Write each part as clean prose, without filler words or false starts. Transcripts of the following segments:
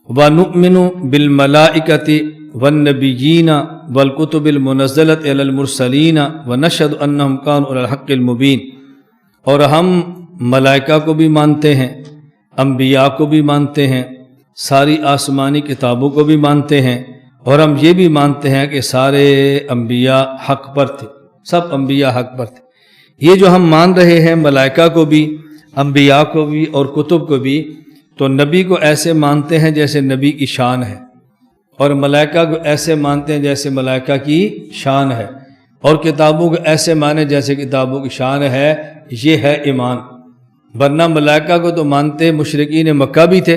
وَنُؤْمِنُ بِالْمَلَائِكَةِ وَالنَّبِيِّينَ وَالْكُتُبِ الْمُنَزَّلَةِ عَلَى الْمُرْسَلِينَ وَنَشْهَدُ أَنَّهُمْ كَانُوا عَلَى الْحَقِّ الْمُبِينِ، اور ہم ملائکہ کو بھی مانتے ہیں، انبیاء کو بھی مانتے ہیں، ساری آسمانی کتابوں کو بھی مانتے ہیں، اور ہم یہ بھی مانتے ہیں کہ سارے انبیاء حق پر تھے، سب انبیاء حق پر تھے۔ یہ جو ہم مان رہے ہیں ملائکہ کو بھی، انبیاء کو بھی اور کتب کو بھی، تو نبی کو ایسے مانتے ہیں جیسے نبی کی شان ہے، اور ملائکہ کو ایسے مانتے ہیں جیسے ملائکہ کی شان ہے، اور کتابوں کو ایسے مانے جیسے کتابوں کی شان ہے۔ یہ ہے ایمان۔ ورنہ ملائکہ کو تو مانتے مشرکین مکہ بھی تھے،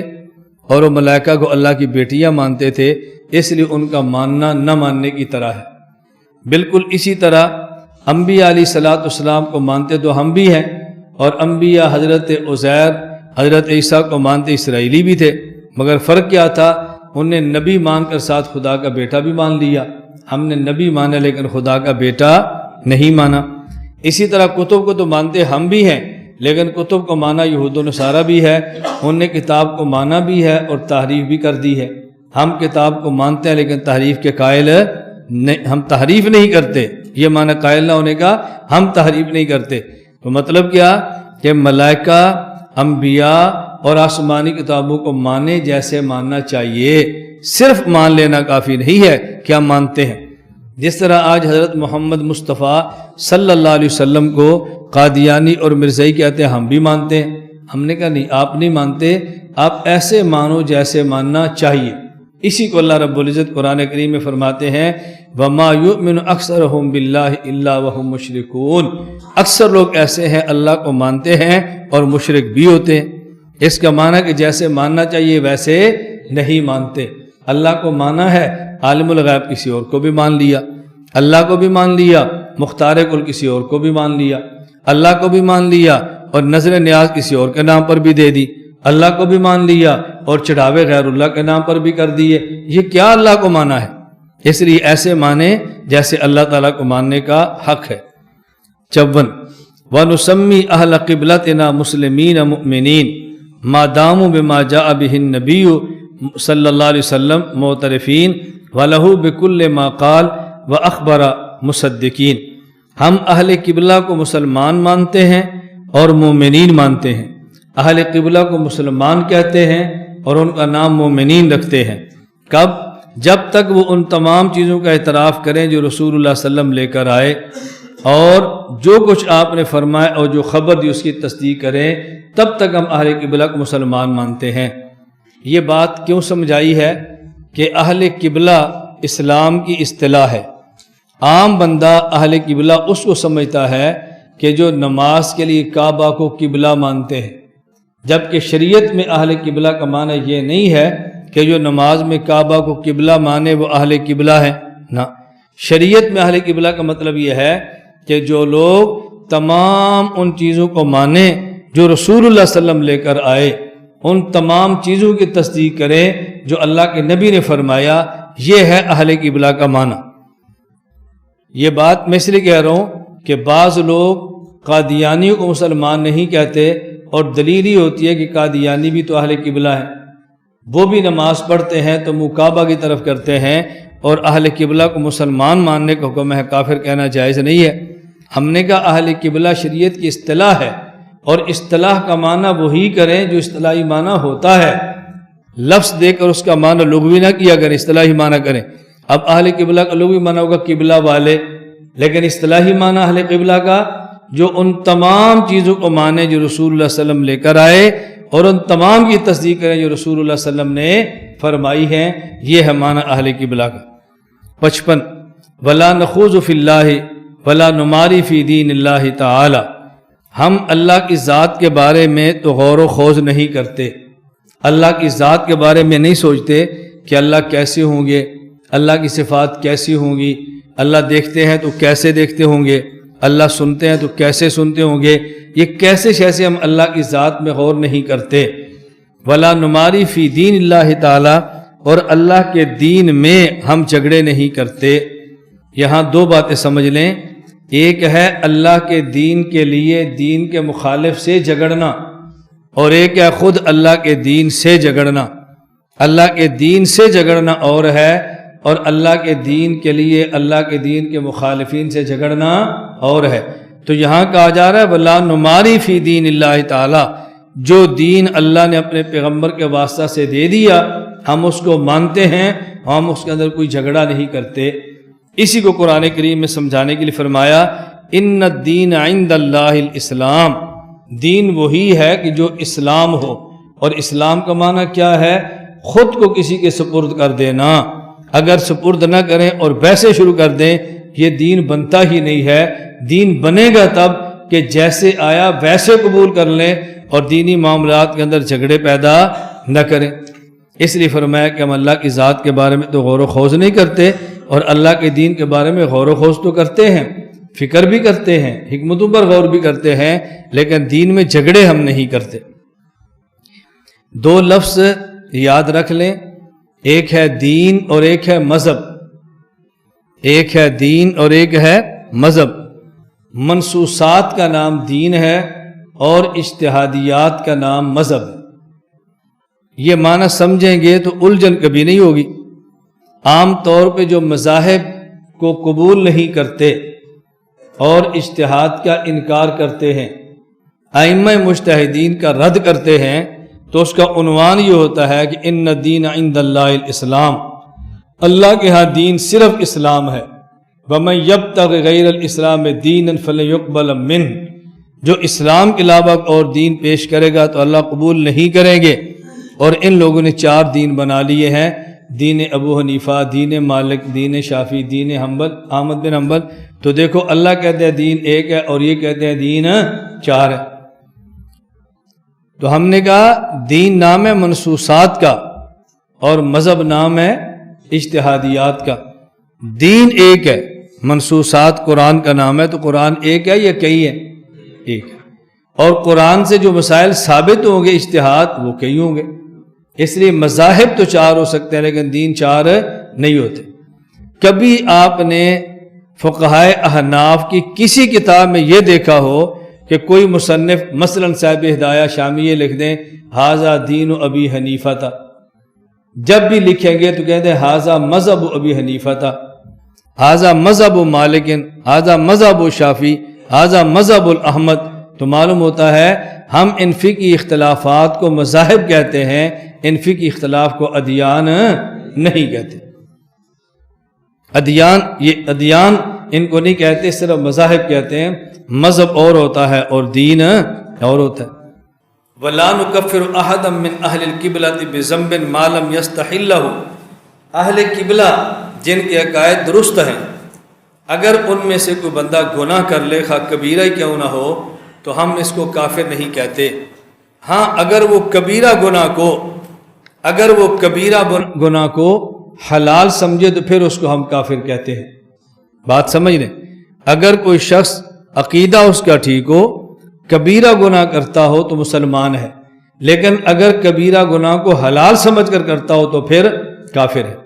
اور وہ ملائکہ کو اللہ کی بیٹیاں مانتے تھے، اس لیے ان کا ماننا نہ ماننے کی طرح ہے۔ بالکل اسی طرح انبیاء علیہ الصلوۃ والسلام کو مانتے تو ہم بھی ہیں، اور انبیاء حضرت عزیر، حضرت عیسیٰ کو مانتے اسرائیلی بھی تھے، مگر فرق کیا تھا؟ انہوں نے نبی مان کر ساتھ خدا کا بیٹا بھی مان لیا۔ ہم نے نبی مانا لیکن خدا کا بیٹا نہیں مانا۔ اسی طرح کتب کو تو مانتے ہم بھی ہیں، لیکن کتب کو مانا یہود و نصارہ بھی ہے، انہوں نے کتاب کو مانا بھی ہے اور تحریف بھی کر دی ہے۔ ہم کتاب کو مانتے ہیں لیکن تحریف کے قائل نہیں، ہم تحریف نہیں کرتے، یہ معنی قائل نہ ہونے کا، ہم تحریف نہیں کرتے۔ تو مطلب کیا کہ ملائکہ، انبیاء اور آسمانی کتابوں کو مانے جیسے ماننا چاہیے، صرف مان لینا کافی نہیں ہے کہ ہم مانتے ہیں۔ جس طرح آج حضرت محمد مصطفیٰ صلی اللہ علیہ وسلم کو قادیانی اور مرزائی کہتے ہیں، ہم بھی مانتے ہیں۔ ہم نے کہا نہیں، آپ نہیں مانتے، آپ ایسے مانو جیسے ماننا چاہیے۔ اسی کو اللہ رب العزت قرآن کریم میں فرماتے ہیں وَمَا يُؤْمِنُ أَكْثَرُهُمْ بِاللَّهِ إِلَّا وَهُمْ مُشْرِكُونَ، اکثر لوگ ایسے ہیں اللہ کو مانتے ہیں اور مشرک بھی ہوتے ہیں۔ اس کا معنی کہ جیسے ماننا چاہیے ویسے نہیں مانتے۔ اللہ کو مانا ہے، عالم الغیب کسی اور کو بھی مان لیا، اللہ کو بھی مان لیا، مختار کل کسی اور کو بھی مان لیا، اللہ کو بھی مان لیا اور نظر نیاز کسی اور کے نام پر بھی دے دی، اللہ کو بھی مان لیا اور چڑھاوے غیر اللہ کے نام پر بھی کر دیے۔ یہ کیا اللہ کو مانا ہے؟ اس لیے ایسے مانے جیسے اللہ تعالیٰ کو ماننے کا حق ہے۔ 54 وَنُسَمِّي أَهْلَ قِبْلَتِنَا مُسْلِمِينَ مُؤْمِنِينَ مَا دَامُوا بِمَا جَاءَ بِهِ النَّبِيُّ صلی اللہ علیہ وسلم معترفین وَلَهُ بِكُلِّ مَا قَالَ وَأَخْبَرَ مُصَدِّقِينَ، ہم اہل قبلہ کو مسلمان مانتے ہیں اور مومنین مانتے ہیں۔ اہل قبلہ کو مسلمان کہتے ہیں اور ان کا نام مومنین رکھتے ہیں۔ کب؟ جب تک وہ ان تمام چیزوں کا اعتراف کریں جو رسول اللہ صلی اللہ علیہ وسلم لے کر آئے، اور جو کچھ آپ نے فرمایا اور جو خبر دی اس کی تصدیق کریں، تب تک ہم اہل قبلہ کو مسلمان مانتے ہیں۔ یہ بات کیوں سمجھائی ہے کہ اہل قبلہ اسلام کی اصطلاح ہے۔ عام بندہ اہل قبلہ اس کو سمجھتا ہے کہ جو نماز کے لیے کعبہ کو قبلہ مانتے ہیں، جبکہ شریعت میں اہل قبلہ کا معنی یہ نہیں ہے کہ جو نماز میں کعبہ کو قبلہ مانے وہ اہل قبلہ ہے، نہ، شریعت میں اہل قبلہ کا مطلب یہ ہے کہ جو لوگ تمام ان چیزوں کو مانیں جو رسول اللہ صلی اللہ علیہ وسلم لے کر آئے، ان تمام چیزوں کی تصدیق کریں جو اللہ کے نبی نے فرمایا، یہ ہے اہل قبلہ کا معنی۔ یہ بات میں اس لیے کہہ رہا ہوں کہ بعض لوگ قادیانیوں کو مسلمان نہیں کہتے، اور دلیل ہی ہوتی ہے کہ قادیانی بھی تو اہل قبلہ ہیں، وہ بھی نماز پڑھتے ہیں تو منہ کعبہ کی طرف کرتے ہیں، اور اہل قبلہ کو مسلمان ماننے کا حکم ہے، کافر کہنا جائز نہیں ہے۔ ہم نے کہا اہل قبلہ شریعت کی اصطلاح ہے، اور اصطلاح کا معنی وہی کریں جو اصطلاحی معنی ہوتا ہے، لفظ دے کر اس کا معنی لغوی نہ کیا کریں، اصطلاحی معنی کریں۔ اب اہل قبلہ کا لغوی معنی ہوگا قبلہ والے، لیکن اصطلاحی معنی اہل قبلہ کا جو ان تمام چیزوں کو مانے جو رسول اللہ صلی اللہ علیہ وسلم لے کر آئے، اور ان تمام کی تصدیق کریں جو رسول اللہ صلی اللہ علیہ وسلم نے فرمائی ہیں، یہ ہے معنی اہل قبلہ کا۔ 55 وَلَا نَخُوضُ فِي اللَّهِ وَلَا نُمَارِي فِي دِينِ اللَّهِ تَعَالَى، ہم اللہ کی ذات کے بارے میں تو غور و خوض نہیں کرتے، اللہ کی ذات کے بارے میں نہیں سوچتے کہ اللہ کیسے ہوں گے، اللہ کی صفات کیسی ہوں گی، اللہ دیکھتے ہیں تو کیسے دیکھتے ہوں گے، اللہ سنتے ہیں تو کیسے سنتے ہوں گے، یہ کیسے شیسے ہم اللہ کی ذات میں غور نہیں کرتے۔ وَلَا نُمَارِي فِي دِينِ اللَّهِ تَعَالَى، اور اللہ کے دین میں ہم جھگڑے نہیں کرتے۔ یہاں دو باتیں سمجھ لیں، ایک ہے اللہ کے دین کے لیے دین کے مخالف سے جھگڑنا، اور ایک ہے خود اللہ کے دین سے جھگڑنا۔ اللہ کے دین سے جھگڑنا اور ہے، اور اللہ کے دین کے لیے اللہ کے دین کے مخالفین سے جھگڑنا اور ہے۔ تو یہاں کہا جا رہا ہے وَلَا نُمَارِي فِي دِينِ اللَّهِ تعالیٰ، جو دین اللہ نے اپنے پیغمبر کے واسطہ سے دے دیا ہم اس کو مانتے ہیں، ہم اس کے اندر کوئی جھگڑا نہیں کرتے۔ اسی کو قرآن کریم میں سمجھانے کے لیے فرمایا ان الدین عند اللہ الاسلام، دین وہی ہے کہ جو اسلام ہو، اور اسلام کا معنی کیا ہے؟ خود کو کسی کے سپرد کر دینا۔ اگر سپرد نہ کریں اور ویسے شروع کر دیں، یہ دین بنتا ہی نہیں ہے۔ دین بنے گا تب کہ جیسے آیا ویسے قبول کر لیں اور دینی معاملات کے اندر جھگڑے پیدا نہ کریں۔ اس لیے فرمایا کہ ہم اللہ کی ذات کے بارے میں تو غور و خوض نہیں کرتے، اور اللہ کے دین کے بارے میں غور و خوض تو کرتے ہیں، فکر بھی کرتے ہیں، حکمتوں پر غور بھی کرتے ہیں، لیکن دین میں جھگڑے ہم نہیں کرتے۔ دو لفظ یاد رکھ لیں، ایک ہے دین اور ایک ہے مذہب۔ ایک ہے دین اور ایک ہے مذہب۔ منصوصات کا نام دین ہے اور اجتہادیات کا نام مذہب ہے۔ یہ معنی سمجھیں گے تو الجھن کبھی نہیں ہوگی۔ عام طور پہ جو مذاہب کو قبول نہیں کرتے اور اجتہاد کا انکار کرتے ہیں، ائمہ مجتہدین کا رد کرتے ہیں، تو اس کا عنوان یہ ہوتا ہے کہ ان الدین عند اللہ الاسلام، اللہ کے ہاں دین صرف اسلام ہے۔ وَمَن يَبْتَغِ غَيْرَ الْإِسْلَامِ دِينًا فَلَن يُقْبَلَ مِنْهُ، جو اسلام کے علاوہ اور دین پیش کرے گا تو اللہ قبول نہیں کریں گے۔ اور ان لوگوں نے 4 دین بنا لیے ہیں، دین ابو حنیفہ، دین مالک، دین شافعی، دین حنبل، احمد بن حنبل۔ تو دیکھو اللہ کہتے ہیں دین ایک ہے اور یہ کہتے ہیں دین 4 ہے۔ تو ہم نے کہا دین نام ہے منصوصات کا اور مذہب نام ہے اجتہادیات کا۔ دین ایک ہے، منصوصات قرآن کا نام ہے، تو قرآن ایک ہے یا کئی ہے؟ ایک ہے۔ اور قرآن سے جو مسائل ثابت ہوں گے اجتہاد، وہ کئی ہوں گے۔ اس لیے مذاہب تو 4 ہو سکتے ہیں لیکن دین 4 نہیں ہوتے۔ کبھی آپ نے فقہائے احناف کی کسی کتاب میں یہ دیکھا ہو کہ کوئی مصنف مثلا صاحب ہدایہ شامی یہ لکھ دیں ھذا دین ابی حنیفہ تھا، جب بھی لکھیں گے تو کہتے ہیں ھذا مذہب ابی حنیفہ تھا، ھذا مذہب مالک، ھذا مذہب شافعی، ھذا مذہب احمد۔ تو معلوم ہوتا ہے ہم ان فقہی اختلافات کو مذاہب کہتے ہیں، ان فقہی اختلاف کو ادیان نہیں کہتے۔ ادیان ان کو نہیں کہتے، صرف مذاہب کہتے ہیں۔ مذہب اور ہوتا ہے اور دین اور ہوتا ہے۔ وَلَا نُكَفِّرُ أَحَدًا مِّنْ أَهْلِ الْقِبْلَةِ بِذَنبٍ مَا لَمْ يَسْتَحِلَّهُ، اہل قبلہ جن کے عقائد درست ہیں، اگر ان میں سے کوئی بندہ گناہ کر لے خواہ کبیرہ کیوں نہ ہو تو ہم اس کو کافر نہیں کہتے۔ ہاں اگر وہ کبیرہ گناہ کو حلال سمجھے تو پھر اس کو ہم کافر کہتے ہیں۔ بات سمجھ لیں، اگر کوئی شخص عقیدہ اس کا ٹھیک ہو، کبیرہ گناہ کرتا ہو تو مسلمان ہے، لیکن اگر کبیرہ گناہ کو حلال سمجھ کر کرتا ہو تو پھر کافر ہے۔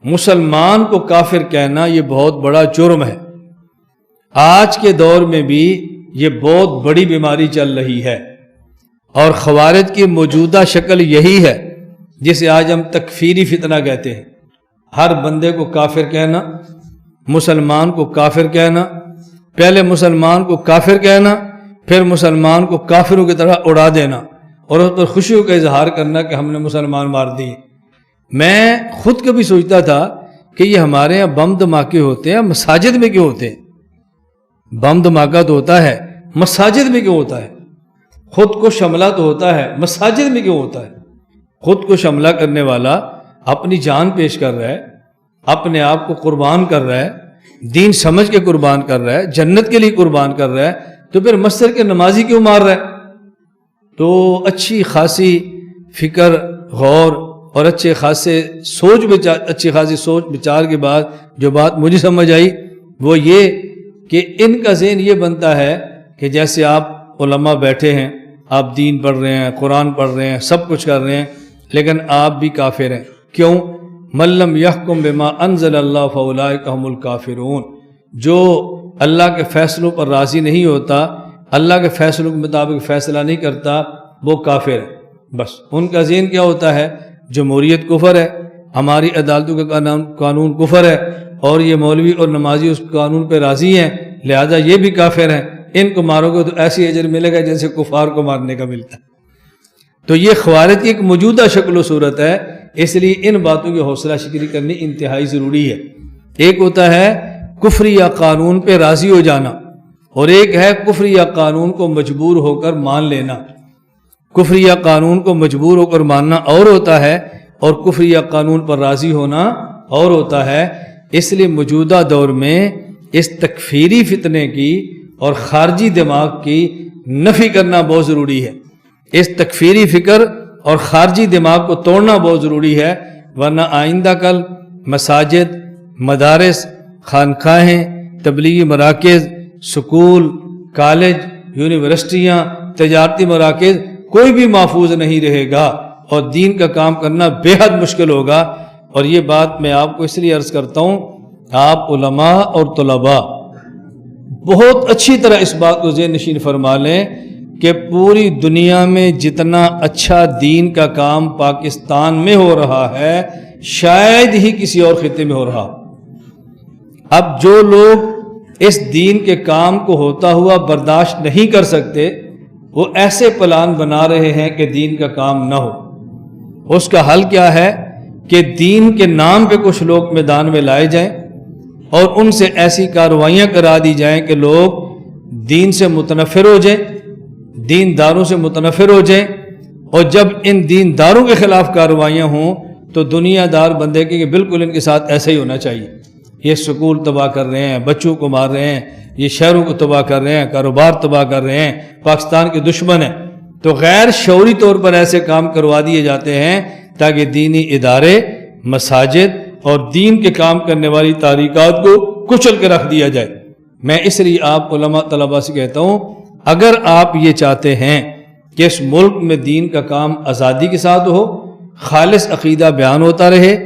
مسلمان کو کافر کہنا یہ بہت بڑا جرم ہے۔ آج کے دور میں بھی یہ بہت بڑی بیماری چل رہی ہے، اور خوارج کی موجودہ شکل یہی ہے جسے آج ہم تکفیری فتنہ کہتے ہیں۔ ہر بندے کو کافر کہنا، مسلمان کو کافر کہنا، پہلے مسلمان کو کافر کہنا، پھر مسلمان کو کافروں کی طرح اڑا دینا اور اس پر خوشیوں کا اظہار کرنا کہ ہم نے مسلمان مار دیے۔ میں خود کبھی سوچتا تھا کہ یہ ہمارے یہاں بم دھماکے ہوتے ہیں، مساجد میں کیوں ہوتے ہیں؟ بم دھماکہ تو ہوتا ہے، مساجد میں کیوں ہوتا ہے؟ خود کو حملہ تو ہوتا ہے، مساجد میں کیوں ہوتا ہے؟ خود کو حملہ کرنے والا اپنی جان پیش کر رہا ہے، اپنے آپ کو قربان کر رہا ہے، دین سمجھ کے قربان کر رہا ہے، جنت کے لیے قربان کر رہا ہے، تو پھر مسجد کے نمازی کیوں مار رہا ہے؟ تو اچھی خاصی فکر، غور اور اچھی خاصی سوچ بچار کے بعد جو بات مجھے سمجھ آئی وہ یہ کہ ان کا ذہن یہ بنتا ہے کہ جیسے آپ علماء بیٹھے ہیں، آپ دین پڑھ رہے ہیں، قرآن پڑھ رہے ہیں، سب کچھ کر رہے ہیں، لیکن آپ بھی کافر ہیں۔ کیوں؟ مَن لَّمْ يَحْكُم بِمَا أَنزَلَ اللَّهُ فَأُولَٰئِكَ هُمُ الْكَافِرُونَ، جو اللہ کے فیصلوں پر راضی نہیں ہوتا، اللہ کے فیصلوں کے مطابق فیصلہ نہیں کرتا، وہ کافر ہے۔ بس ان کا ذہن کیا ہوتا ہے؟ جمہوریت کفر ہے، ہماری عدالتوں کا قانون کفر ہے، اور یہ مولوی اور نمازی اس قانون پہ راضی ہیں، لہذا یہ بھی کافر ہیں، ان کو مارو گے تو ایسی اجر ملے گا جیسے کفار کو مارنے کا ملتا ہے۔ تو یہ خوارج کی ایک موجودہ شکل و صورت ہے، اس لیے ان باتوں کی حوصلہ شکنی کرنی انتہائی ضروری ہے۔ ایک ہوتا ہے کفر یا قانون پہ راضی ہو جانا، اور ایک ہے کفر یا قانون کو مجبور ہو کر مان لینا۔ کفر یا قانون کو مجبور ہو کر ماننا اور ہوتا ہے، اور کفر یا قانون پر راضی ہونا اور ہوتا ہے۔ اس لیے موجودہ دور میں اس تکفیری فتنے کی اور خارجی دماغ کی نفی کرنا بہت ضروری ہے۔ اس تکفیری فکر اور خارجی دماغ کو توڑنا بہت ضروری ہے، ورنہ آئندہ کل مساجد، مدارس، خانقاہیں، تبلیغی مراکز، سکول، کالج، یونیورسٹیاں، تجارتی مراکز کوئی بھی محفوظ نہیں رہے گا، اور دین کا کام کرنا بے حد مشکل ہوگا۔ اور یہ بات میں آپ کو اس لیے عرض کرتا ہوں، آپ علماء اور طلباء بہت اچھی طرح اس بات کو ذہن نشین فرما لیں کہ پوری دنیا میں جتنا اچھا دین کا کام پاکستان میں ہو رہا ہے شاید ہی کسی اور خطے میں ہو رہا۔ اب جو لوگ اس دین کے کام کو ہوتا ہوا برداشت نہیں کر سکتے، وہ ایسے پلان بنا رہے ہیں کہ دین کا کام نہ ہو۔ اس کا حل کیا ہے کہ دین کے نام پہ کچھ لوگ میدان میں لائے جائیں، اور ان سے ایسی کارروائیاں کرا دی جائیں کہ لوگ دین سے متنفر ہو جائیں، دین داروں سے متنفر ہو جائیں، اور جب ان دین داروں کے خلاف کارروائیاں ہوں تو دنیا دار بندے کہ بالکل ان کے ساتھ ایسا ہی ہونا چاہیے۔ یہ سکول تباہ کر رہے ہیں، بچوں کو مار رہے ہیں، یہ شہروں کو تباہ کر رہے ہیں، کاروبار تباہ کر رہے ہیں، پاکستان کے دشمن ہیں۔ تو غیر شعوری طور پر ایسے کام کروا دیے جاتے ہیں تاکہ دینی ادارے، مساجد اور دین کے کام کرنے والی تحریکات کو کچل کے رکھ دیا جائے۔ میں اس لیے آپ علماء طلباء سے کہتا ہوں، اگر آپ یہ چاہتے ہیں کہ اس ملک میں دین کا کام آزادی کے ساتھ ہو، خالص عقیدہ بیان ہوتا رہے،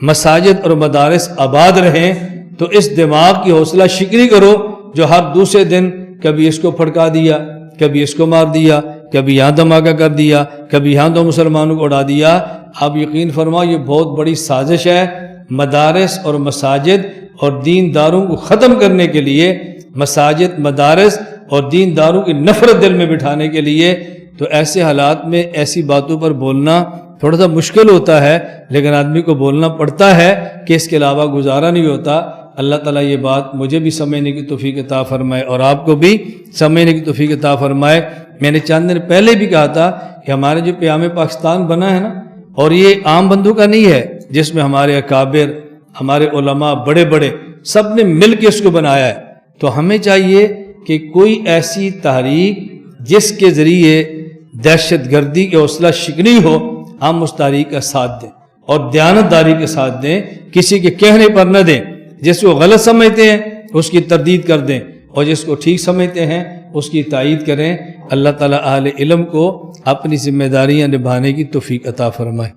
مساجد اور مدارس آباد رہیں، تو اس دماغ کی حوصلہ شکنی کرو جو ہر دوسرے دن کبھی اس کو پھڑکا دیا، کبھی اس کو مار دیا، کبھی یہاں دھماکہ کر دیا، کبھی یہاں دو مسلمانوں کو اڑا دیا۔ آپ یقین فرماؤ یہ بہت بڑی سازش ہے۔ مدارس اور مساجد اور دین داروں کو ختم کرنے کے لیے، مساجد، مدارس اور دین داروں کی نفرت دل میں بٹھانے کے لیے، تو ایسے حالات میں ایسی باتوں پر بولنا تھوڑا سا مشکل ہوتا ہے، لیکن آدمی کو بولنا پڑتا ہے کہ اس کے علاوہ گزارا نہیں ہوتا۔ اللہ تعالیٰ یہ بات مجھے بھی سمجھنے کی توفیق عطا فرمائے اور آپ کو بھی سمجھنے کی توفیق عطا فرمائے۔ میں نے چند دن پہلے بھی کہا تھا کہ ہمارے جو پیام پاکستان بنا ہے نا، اور یہ عام بندوں کا نہیں ہے، جس میں ہمارے اکابر، ہمارے علماء بڑے بڑے سب نے مل کے اس کو بنایا ہے، تو ہمیں چاہیے کہ کوئی ایسی تحریک جس کے ذریعے دہشت گردی کے حوصلہ شکنی ہو، ہم اس تحریک کا ساتھ دیں اور دیانتداری کے ساتھ دیں، کسی کے کہنے پر نہ دیں۔ جس کو غلط سمجھتے ہیں اس کی تردید کر دیں، اور جس کو ٹھیک سمجھتے ہیں اس کی تائید کریں۔ اللہ تعالیٰ اہل علم کو اپنی ذمہ داریاں نبھانے کی توفیق عطا فرمائے۔